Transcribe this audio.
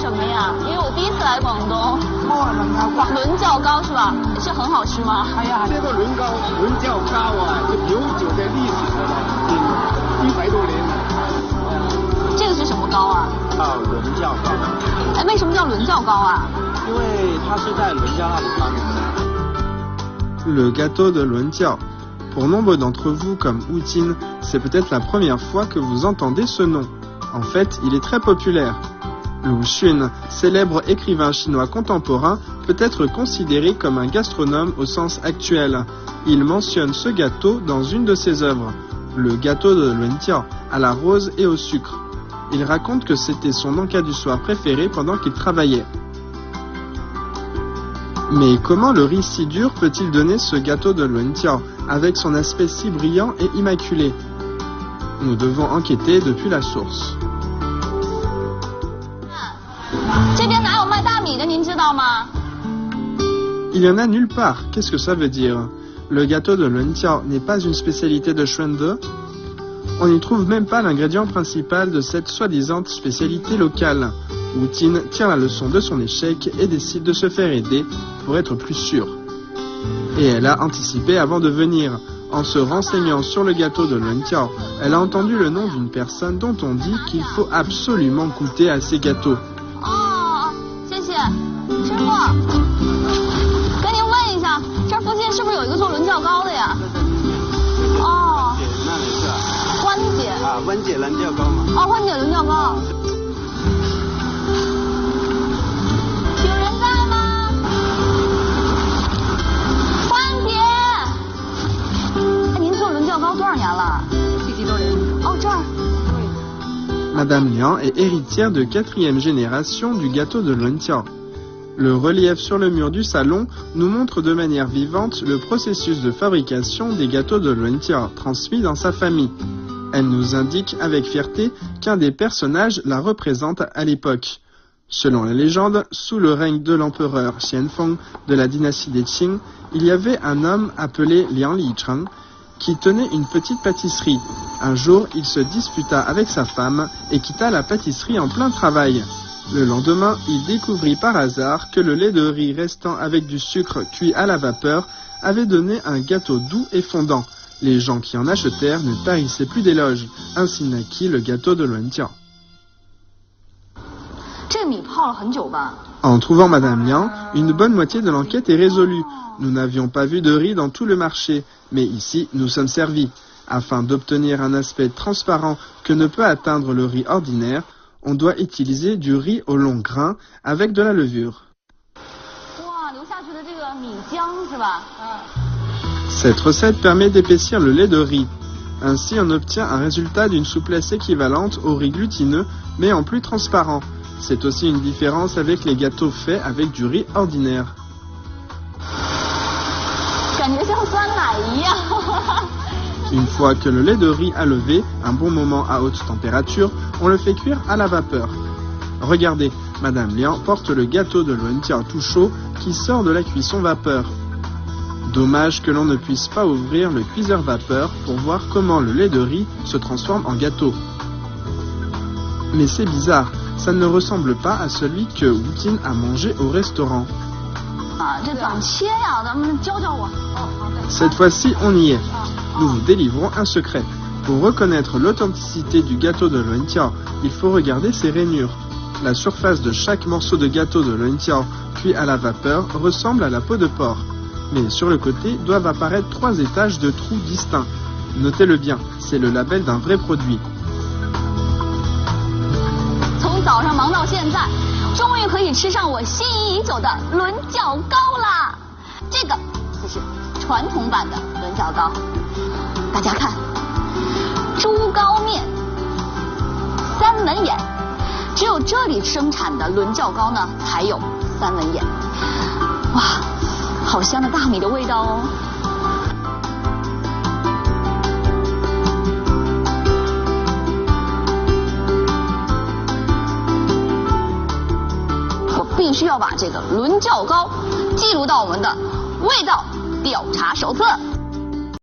什么呀？因为我第一次来广东。伦教糕是吧？是很好吃吗？哎呀，这个伦教糕啊，是悠久的历史的了，已经100多年了。这个是什么糕啊？伦教糕。哎，为什么叫伦教糕啊？因为它是在伦教那里发明的。Le gâteau de Luanjiao. Pour nombre d'entre vous, comme Wu Jin, c'est peut-être la première fois que vous entendez ce nom. En fait, il est très populaire. Lu Xun, célèbre écrivain chinois contemporain, peut être considéré comme un gastronome au sens actuel. Il mentionne ce gâteau dans une de ses œuvres, le gâteau de Luanjiao, à la rose et au sucre. Il raconte que c'était son encas du soir préféré pendant qu'il travaillait. Mais comment le riz si dur peut-il donner ce gâteau de Luanjiao, avec son aspect si brillant et immaculé? Nous devons enquêter depuis la source. Il y en a nulle part. Qu'est-ce que ça veut dire? Le gâteau de Luanjiao n'est pas une spécialité de Xuande. On n'y trouve même pas l'ingrédient principal de cette soi-disant spécialité locale. Wu Jin tire la leçon de son échec et décide de se faire aider pour être plus sûre. Et elle a anticipé avant de venir. En se renseignant sur le gâteau de Luanjiao, elle a entendu le nom d'une personne dont on dit qu'il faut absolument goûter à ces gâteaux. Oh, 谢谢，师傅，跟您问一下，这附近是不是有一个做伦教糕的呀？哦，那里是啊。欢姐。温姐伦教糕嘛。哦，欢姐伦教糕。有人在吗？欢姐。哎，您做伦教糕多少年了？40多年。哦，这儿。Madame Liang est héritière de 4e génération du gâteau de Luanjiao. Le relief sur le mur du salon nous montre de manière vivante le processus de fabrication des gâteaux de Luanjiao transmis dans sa famille. Elle nous indique avec fierté qu'un des personnages la représente à l'époque. Selon la légende, sous le règne de l'empereur Xianfeng de la dynastie des Qing, il y avait un homme appelé Liang Licheng qui tenait une petite pâtisserie. Un jour, il se disputa avec sa femme et quitta la pâtisserie en plein travail. Le lendemain, il découvrit par hasard que le lait de riz restant avec du sucre cuit à la vapeur avait donné un gâteau doux et fondant. Les gens qui en achetèrent ne tarissaient plus d'éloges. Ainsi naquit le gâteau de Luanjiao. En trouvant Madame Liang, une bonne moitié de l'enquête est résolue. Nous n'avions pas vu de riz dans tout le marché, mais ici, nous sommes servis. Afin d'obtenir un aspect transparent que ne peut atteindre le riz ordinaire, on doit utiliser du riz au long grain avec de la levure. Cette recette permet d'épaissir le lait de riz. Ainsi, on obtient un résultat d'une souplesse équivalente au riz glutineux, mais en plus transparent. C'est aussi une différence avec les gâteaux faits avec du riz ordinaire. Une fois que le lait de riz a levé, un bon moment à haute température, on le fait cuire à la vapeur. Regardez, Madame Liang porte le gâteau de Luanjiao tout chaud qui sort de la cuisson vapeur. Dommage que l'on ne puisse pas ouvrir le cuiseur vapeur pour voir comment le lait de riz se transforme en gâteau. Mais c'est bizarre, ça ne ressemble pas à celui que Wu Jin a mangé au restaurant. Cette fois-ci, on y est. Nous vous délivrons un secret. Pour reconnaître l'authenticité du gâteau de Luanjiao, il faut regarder ses rainures. La surface de chaque morceau de gâteau de Luanjiao cuit à la vapeur ressemble à la peau de porc. Mais sur le côté doivent apparaître 3 étages de trous distincts. Notez-le bien, c'est le label d'un vrai produit. 从早上忙到现在，终于可以吃上我心仪已久的伦教糕啦！这个就是传统版的伦教糕，大家看，猪膏面、三文眼，只有这里生产的伦教糕呢才有三文眼。哇，好香的大米的味道哦！必须要把这个伦教糕记录到我们的味道调查手册。